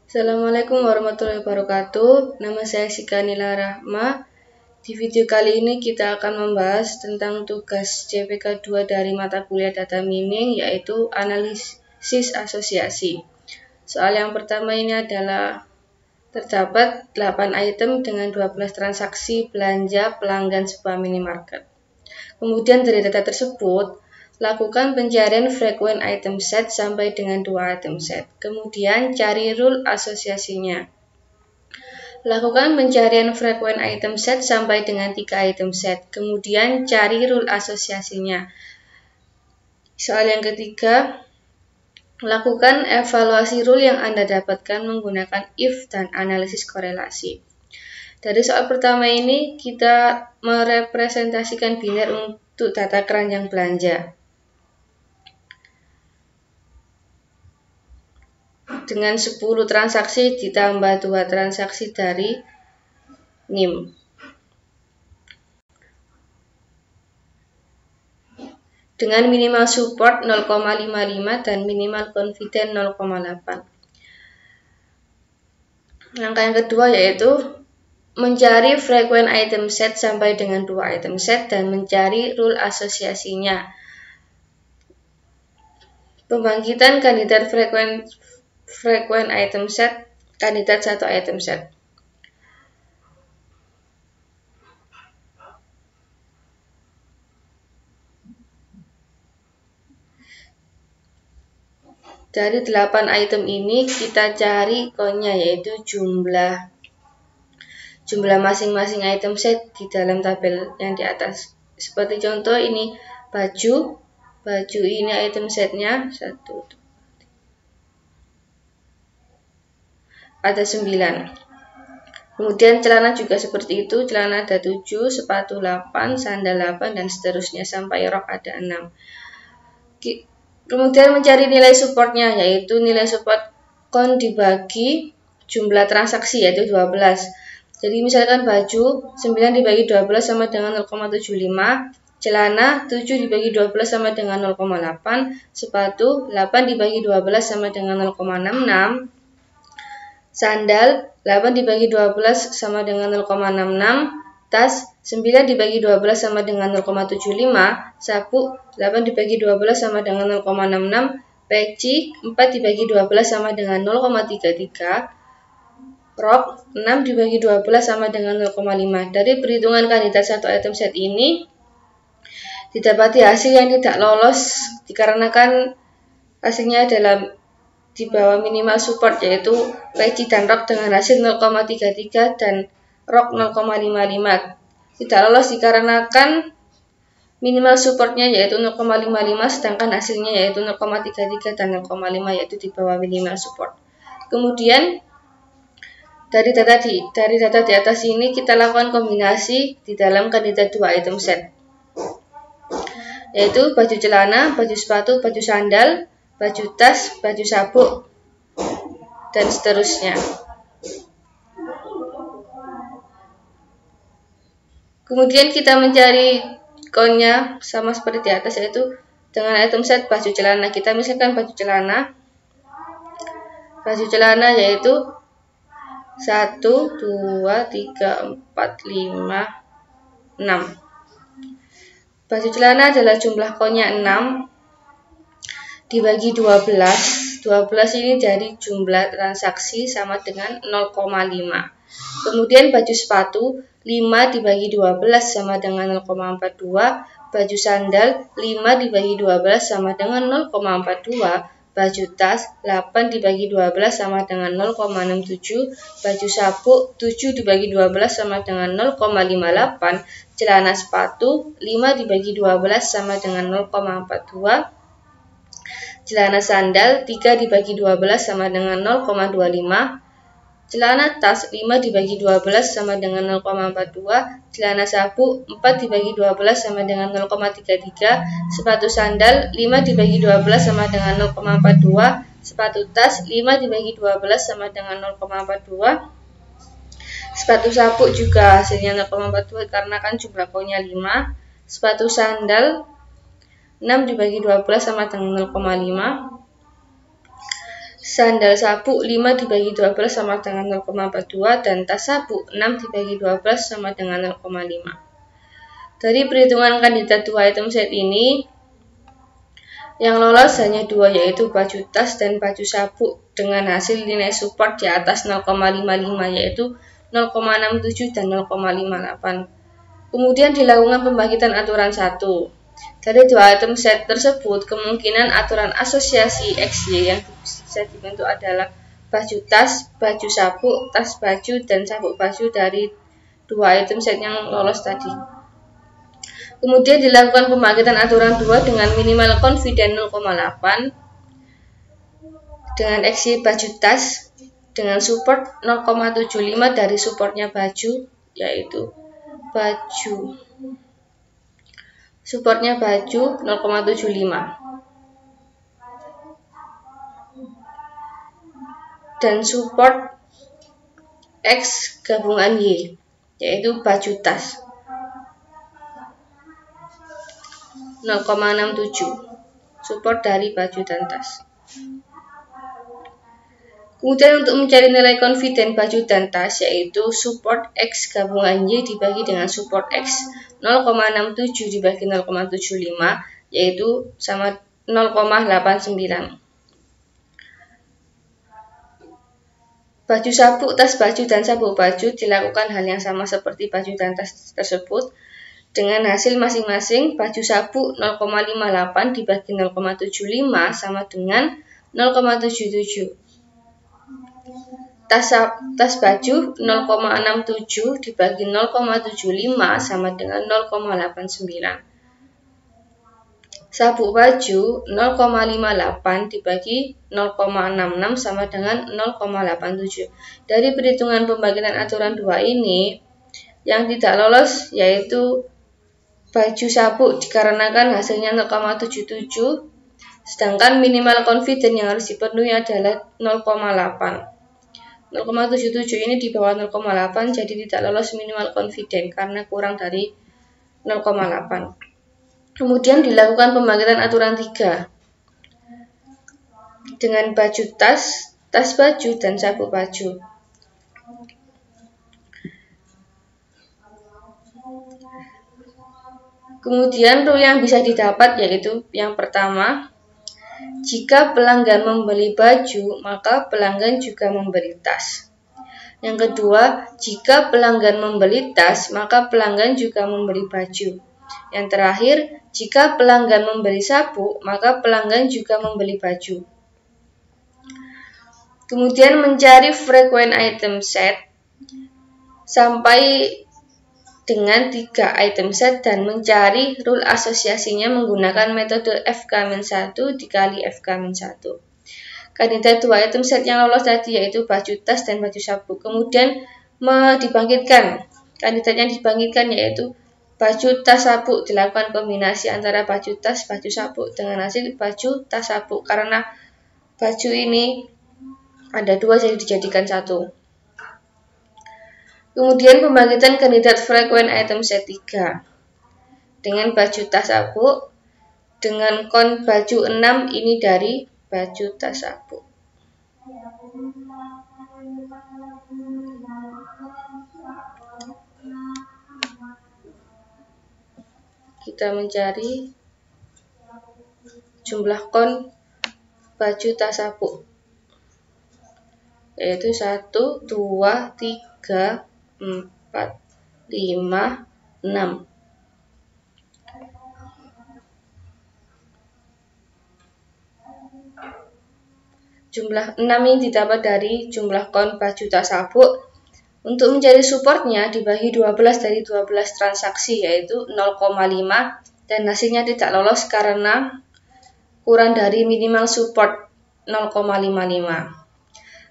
Assalamualaikum warahmatullahi wabarakatuh. Nama saya Sika Nila Rahma. Di video kali ini kita akan membahas tentang tugas CPK 2 dari mata kuliah Data Mining, yaitu analisis asosiasi. Soal yang pertama ini adalah terdapat 8 item dengan 12 transaksi belanja pelanggan sebuah minimarket. Kemudian dari data tersebut, lakukan pencarian frequent item set sampai dengan 2 item set. Kemudian cari rule asosiasinya. Lakukan pencarian frequent item set sampai dengan 3 item set. Kemudian cari rule asosiasinya. Soal yang ketiga, lakukan evaluasi rule yang Anda dapatkan menggunakan if dan analisis korelasi. Dari soal pertama ini, kita merepresentasikan biner untuk data keranjang belanja. Dengan 10 transaksi ditambah 2 transaksi dari NIM. Dengan minimal support 0,55 dan minimal confident 0,8. Langkah yang kedua yaitu mencari frequent item set sampai dengan 2 item set dan mencari rule asosiasinya. Pembangkitan kandidat frequent item set, kandidat 1 item set. Dari 8 item ini kita cari coinnya, yaitu jumlah masing-masing item set di dalam tabel yang di atas. Seperti contoh ini baju ini item setnya 1, ada 9. Kemudian celana juga seperti itu, celana ada 7, sepatu 8, sandal 8, dan seterusnya sampai rok ada 6. Kemudian mencari nilai supportnya, yaitu nilai support count dibagi jumlah transaksi, yaitu 12. Jadi misalkan baju 9 dibagi 12 sama dengan 0,75, celana 7 dibagi 12 sama dengan 0,8, sepatu 8 dibagi 12 sama dengan 0,66, sandal 8 dibagi 12 sama dengan 0,66, tas 9 dibagi 12 sama dengan 0,75, sapu 8 dibagi 12 sama dengan 0,66, peci 4 dibagi 12 sama dengan 0,33, rok 6 dibagi 12 sama dengan 0,5. Dari perhitungan kandidat 1 item set ini didapati hasil yang tidak lolos dikarenakan hasilnya adalah di bawah minimal support, yaitu peci dan rok dengan hasil 0,33 dan rok 0,55. Tidak lolos dikarenakan minimal supportnya yaitu 0,55 sedangkan hasilnya yaitu 0,33 dan 0,5, yaitu di bawah minimal support. Kemudian dari data di atas ini kita lakukan kombinasi di dalam kandidat 2 item set, yaitu baju celana, baju sepatu, baju sandal, baju tas, baju sabuk, dan seterusnya. Kemudian kita mencari countnya sama seperti di atas, yaitu dengan item set baju celana. Kita misalkan baju celana yaitu 1, 2, 3, 4, 5, 6. Baju celana adalah jumlah countnya 6 dibagi 12. 12 ini dari jumlah transaksi sama dengan 0,5. Kemudian baju sepatu 5 dibagi 12 sama dengan 0,42. Baju sandal 5 dibagi 12 sama dengan 0,42. Baju tas 8 dibagi 12 sama dengan 0,67. Baju sabuk 7 dibagi 12 sama dengan 0,58. Celana sepatu 5 dibagi 12 sama dengan 0,42. Celana sandal 3 dibagi 12 sama dengan 0,25. Celana tas 5 dibagi 12 sama dengan 0,42. Celana sapu 4 dibagi 12 sama dengan 0,33. Sepatu sandal 5 dibagi 12 sama dengan 0,42. Sepatu tas 5 dibagi 12 sama dengan 0,42. Sepatu sapu juga hasilnya 0,42 karena kan jumlah countnya 5. Sepatu sandal 6 dibagi 12 sama dengan 0,5. sandal sabuk 5 dibagi 12 sama dengan 0,42 dan tas sabuk 6 dibagi 12 sama dengan 0,5. Dari perhitungan kandidat 2 item set ini, yang lolos hanya 2, yaitu baju tas dan baju sabuk dengan hasil nilai support di atas 0,55 yaitu 0,67 dan 0,58. Kemudian dilakukan pembagian aturan 1. Dari 2 item set tersebut, kemungkinan aturan asosiasi XY yang bisa dibentuk adalah baju tas, baju sabuk, tas baju, dan sabuk baju dari 2 item set yang lolos tadi. Kemudian dilakukan pembagian aturan 2 dengan minimal confident 0,8 dengan XY baju tas dengan support 0,75 dari supportnya baju, yaitu baju. Supportnya baju 0,75 dan support X gabungan Y, yaitu baju tas 0,67 support dari baju dan tas. Kemudian untuk mencari nilai confident baju dan tas, yaitu support X gabungan Y dibagi dengan support X 0,67 dibagi 0,75 yaitu sama 0,89. Baju sabuk, tas baju, dan sabuk baju dilakukan hal yang sama seperti baju dan tas tersebut dengan hasil masing-masing baju sabuk 0,58 dibagi 0,75 sama dengan 0,77. Tas baju 0,67 dibagi 0,75 sama dengan 0,89. Sabuk baju 0,58 dibagi 0,66 sama dengan 0,87. Dari perhitungan pembagian aturan 2 ini, yang tidak lolos yaitu baju sabuk dikarenakan hasilnya 0,77, sedangkan minimal confident yang harus dipenuhi adalah 0,8. 0,77 ini di bawah 0,8, jadi tidak lolos minimal confident karena kurang dari 0,8. Kemudian dilakukan pembagian aturan 3 dengan baju tas, tas baju, dan sabuk baju. Kemudian rule yang bisa didapat yaitu yang pertama, jika pelanggan membeli baju, maka pelanggan juga membeli tas. Yang kedua, jika pelanggan membeli tas, maka pelanggan juga membeli baju. Yang terakhir, jika pelanggan membeli sabuk, maka pelanggan juga membeli baju. Kemudian mencari frequent item set sampai dengan 3 item set dan mencari rule asosiasinya menggunakan metode FK-1 dikali FK-1. Kandidat 2 item set yang lolos tadi yaitu baju tas dan baju sabuk. Kemudian dibangkitkan. Kandidat yang dibangkitkan yaitu baju tas sabuk, dilakukan kombinasi antara baju tas baju sabuk dengan hasil baju tas sabuk. Karena baju ini ada 2 jadi dijadikan 1. Kemudian pembagian kandidat frequent item set 3 dengan baju tas sabuk dengan kon baju 6 ini dari baju tas sabuk. Kita mencari jumlah kon baju tas sabuk yaitu 1, 2, 3, 4, 5, 6. Jumlah 6 ini didapat dari jumlah kon baju tas sabuk. Untuk mencari supportnya dibagi 12 dari 12 transaksi yaitu 0,5 dan hasilnya tidak lolos karena kurang dari minimal support 0,55.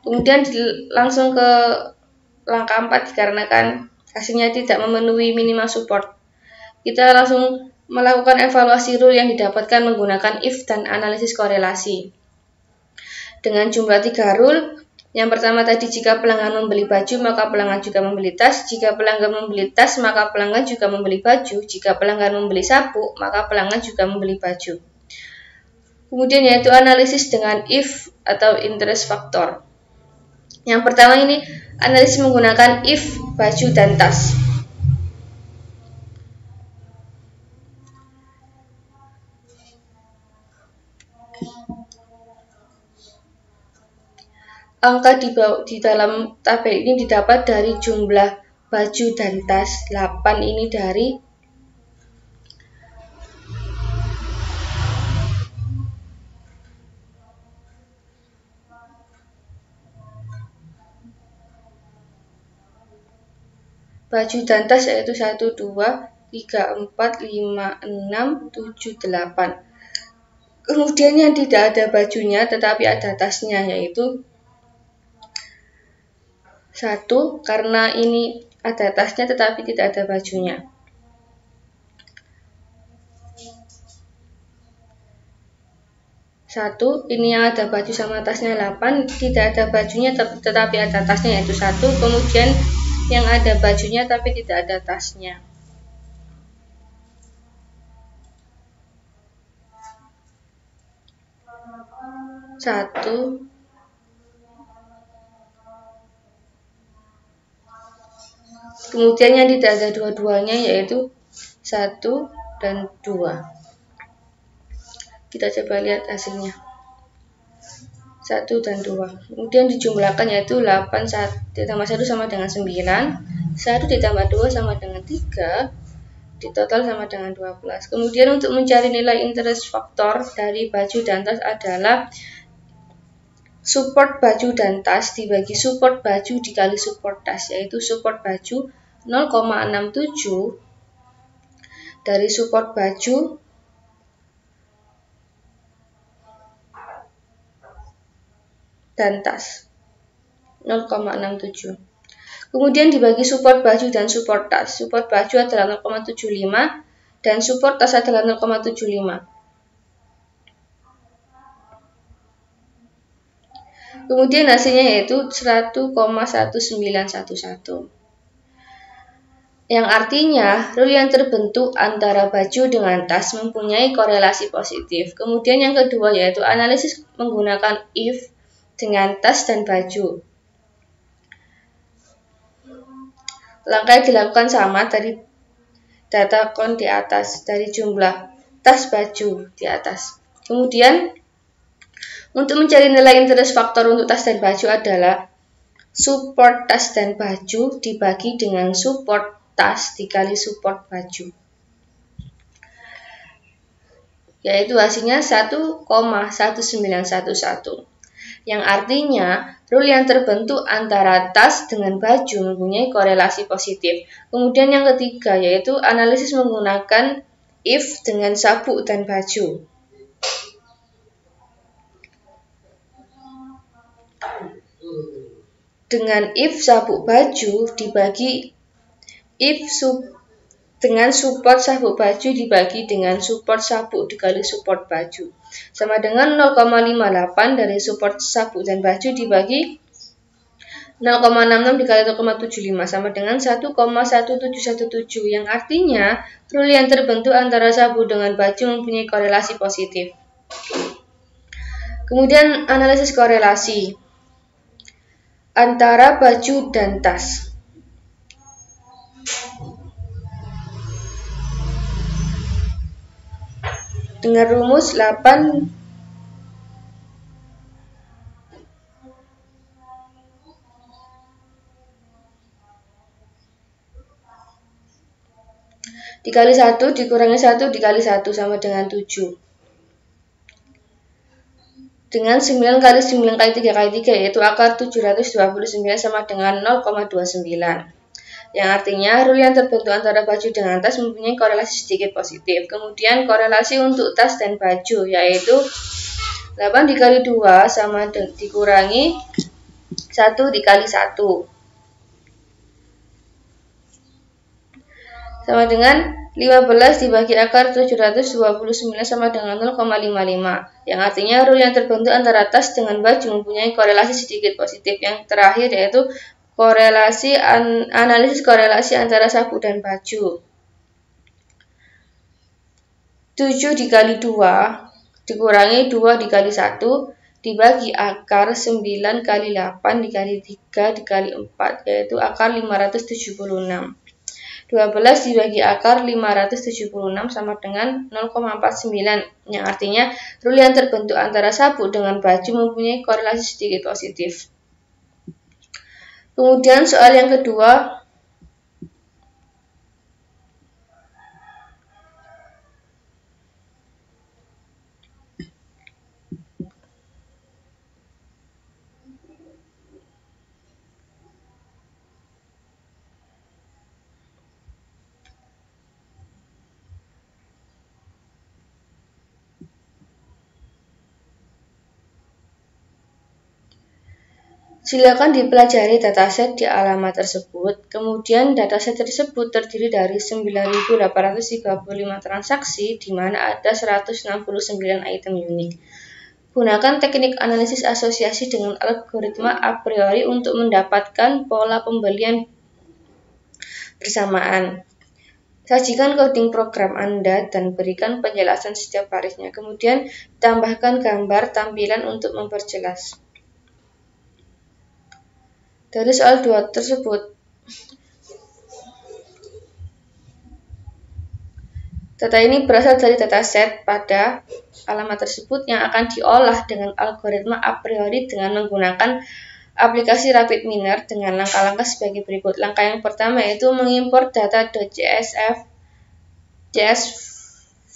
Kemudian langsung ke langkah 4 dikarenakan hasilnya tidak memenuhi minimal support. Kita langsung melakukan evaluasi rule yang didapatkan menggunakan if dan analisis korelasi. Dengan jumlah 3 rule, yang pertama tadi jika pelanggan membeli baju maka pelanggan juga membeli tas, jika pelanggan membeli tas maka pelanggan juga membeli baju, jika pelanggan membeli sabuk maka pelanggan juga membeli baju. Kemudian yaitu analisis dengan if atau interest factor. Yang pertama ini analisis menggunakan if, baju, dan tas. Angka di dalam tabel ini didapat dari jumlah baju dan tas. 8 ini dari baju dan tas, yaitu 1, 2, 3, 4, 5, 6, 7, 8. Kemudian yang tidak ada bajunya tetapi ada tasnya, yaitu 1, karena ini ada tasnya tetapi tidak ada bajunya. 1, ini yang ada baju sama tasnya 8, tidak ada bajunya tetapi ada tasnya, yaitu 1. Kemudian yang ada bajunya tapi tidak ada tasnya. Satu, kemudian yang tidak ada dua-duanya, yaitu 1 dan 2. Kita coba lihat hasilnya. 1 dan 2. Kemudian dijumlahkan, yaitu 8 ditambah 1 sama dengan 9. 1 ditambah 2 sama dengan 3. Ditotal sama dengan 12. Kemudian untuk mencari nilai interest factor dari baju dan tas adalah support baju dan tas dibagi support baju dikali support tas, yaitu support baju 0,67 dari support baju dan tas 0,67. Kemudian dibagi support baju dan support tas. Support baju adalah 0,75 dan support tas adalah 0,75. Kemudian hasilnya yaitu 1,1911. Yang artinya rule yang terbentuk antara baju dengan tas mempunyai korelasi positif. Kemudian yang kedua yaitu analisis menggunakan if dengan tas dan baju. Langkah yang dilakukan sama dari data count di atas, dari jumlah tas baju di atas. Kemudian untuk mencari nilai interest factor untuk tas dan baju adalah support tas dan baju dibagi dengan support tas dikali support baju, yaitu hasilnya 1,1911. Yang artinya rule yang terbentuk antara tas dengan baju mempunyai korelasi positif. Kemudian yang ketiga yaitu analisis menggunakan if dengan sabuk dan baju. Dengan if sabuk baju dibagi if dengan support sabuk baju dibagi dengan support sabuk dikali support baju, sama dengan 0,58 dari support sabuk dan baju dibagi 0,66 dikali 0,75 sama dengan 1,1717, yang artinya rule yang terbentuk antara sabuk dengan baju mempunyai korelasi positif. Kemudian analisis korelasi antara baju dan tas. Dengan rumus 8 dikali 1 dikurangi 1 dikali 1 sama dengan 7. Dengan 9 kali 9 kali 3 kali 3 yaitu akar 729 sama dengan 0,29. Yang artinya rule yang terbentuk antara baju dengan tas mempunyai korelasi sedikit positif. Kemudian korelasi untuk tas dan baju yaitu 8 dikali 2 sama dikurangi 1 dikali 1 sama dengan 15 dibagi akar 729 sama dengan 0,55. Yang artinya rule yang terbentuk antara tas dengan baju mempunyai korelasi sedikit positif. Yang terakhir yaitu analisis korelasi antara sabuk dan baju. 7 dikali 2 dikurangi 2 dikali 1 dibagi akar 9 kali 8 dikali 3 dikali 4, yaitu akar 576. 12 dibagi akar 576 sama dengan 0,49, yang artinya rule yang terbentuk antara sabuk dengan baju mempunyai korelasi sedikit positif. Kemudian soal yang kedua, silakan dipelajari dataset di alamat tersebut. Kemudian dataset tersebut terdiri dari 9.835 transaksi di mana ada 169 item unik. Gunakan teknik analisis asosiasi dengan algoritma a priori untuk mendapatkan pola pembelian bersamaan. Sajikan coding program Anda dan berikan penjelasan setiap barisnya. Kemudian tambahkan gambar tampilan untuk memperjelas. Dari soal 2 tersebut, data ini berasal dari dataset pada alamat tersebut yang akan diolah dengan algoritma a priori dengan menggunakan aplikasi RapidMiner dengan langkah-langkah sebagai berikut. Langkah yang pertama yaitu mengimpor data.csv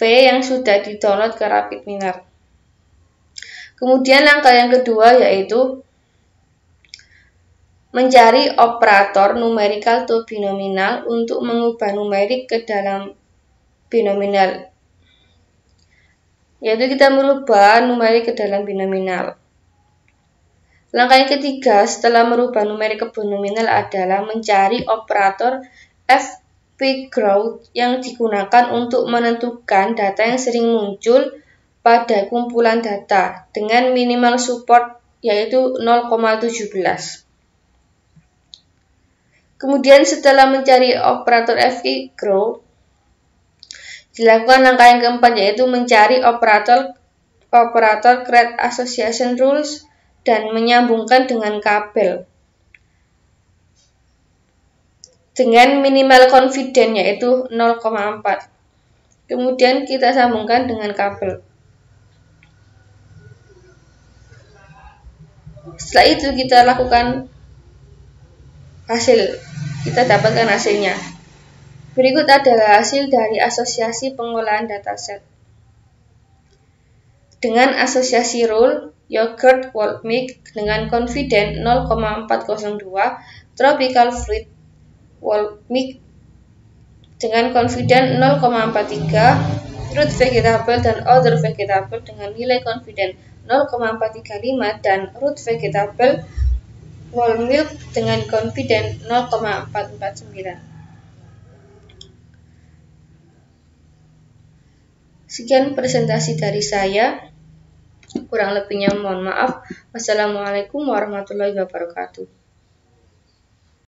yang sudah di-download ke RapidMiner. Kemudian langkah yang kedua yaitu mencari operator numerical to binominal untuk mengubah numerik ke dalam binominal, yaitu kita merubah numerik ke dalam binominal. Langkah yang ketiga setelah merubah numerik ke binominal adalah mencari operator fpgrowth yang digunakan untuk menentukan data yang sering muncul pada kumpulan data dengan minimal support yaitu 0,17. Kemudian setelah mencari operator fpgrowth, dilakukan langkah yang keempat yaitu mencari operator create association rules dan menyambungkan dengan kabel dengan minimal confidence yaitu 0,4. Kemudian kita sambungkan dengan kabel. Setelah itu kita lakukan kita dapatkan hasilnya. Berikut adalah hasil dari asosiasi pengolahan dataset. Dengan asosiasi rule, yogurt whole milk dengan confidence 0,402, tropical fruit whole milk dengan confidence 0,43, fruit vegetable dan other vegetable dengan nilai confidence 0,435 dan root vegetable whole milk dengan confidence 0,449. Sekian presentasi dari saya. Kurang lebihnya mohon maaf. Wassalamualaikum warahmatullahi wabarakatuh.